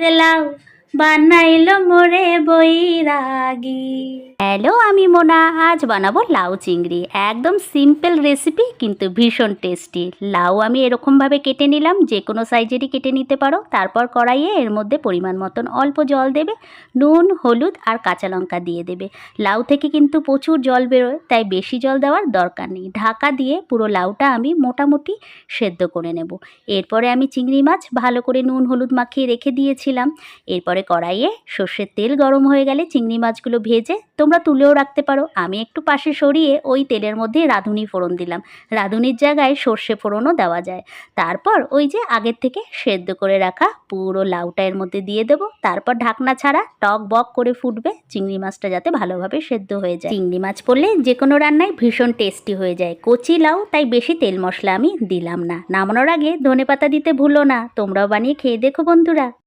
লাউ বানাইলো মোরে বৈরাগী। হ্যালো, আমি মোনা। আজ বানাবো লাউ চিংড়ি। একদম সিম্পল রেসিপি, কিন্তু ভীষণ টেস্টি। লাউ আমি এরকমভাবে কেটে নিলাম, যে কোনো সাইজেরই কেটে নিতে পারো। তারপর কড়াইয়ে এর মধ্যে পরিমাণ মতন অল্প জল দেবে, নুন, হলুদ আর কাঁচা লঙ্কা দিয়ে দেবে। লাউ থেকে কিন্তু প্রচুর জল বেরোয়, তাই বেশি জল দেওয়ার দরকার নেই। ঢাকা দিয়ে পুরো লাউটা আমি মোটামুটি সেদ্ধ করে নেব। এরপরে আমি চিংড়ি মাছ ভালো করে নুন হলুদ মাখিয়ে রেখে দিয়েছিলাম। এরপরে কড়াইয়ে সর্ষের তেল গরম হয়ে গেলে চিংড়ি মাছগুলো ভেজে তোমরা তুলেও রাখতে পারো। আমি একটু পাশে সরিয়ে ওই তেলের মধ্যে রাঁধুনি ফোড়ন দিলাম। রাঁধুনির জায়গায় সর্ষে ফোড়নও দেওয়া যায়। তারপর ওই যে আগের থেকে সেদ্ধ করে রাখা পুরো লাউটা এর মধ্যে দিয়ে দেবো। তারপর ঢাকনা ছাড়া টক বক করে ফুটবে, চিংড়ি মাছটা যাতে ভালোভাবে সেদ্ধ হয়ে যায়। চিংড়ি মাছ পড়লে যে কোনো রান্নায় ভীষণ টেস্টি হয়ে যায়। কচি লাউ, তাই বেশি তেল মশলা আমি দিলাম না। নামানোর আগে ধনেপাতা দিতে ভুলো না। তোমরাও বানিয়ে খেয়ে দেখো বন্ধুরা।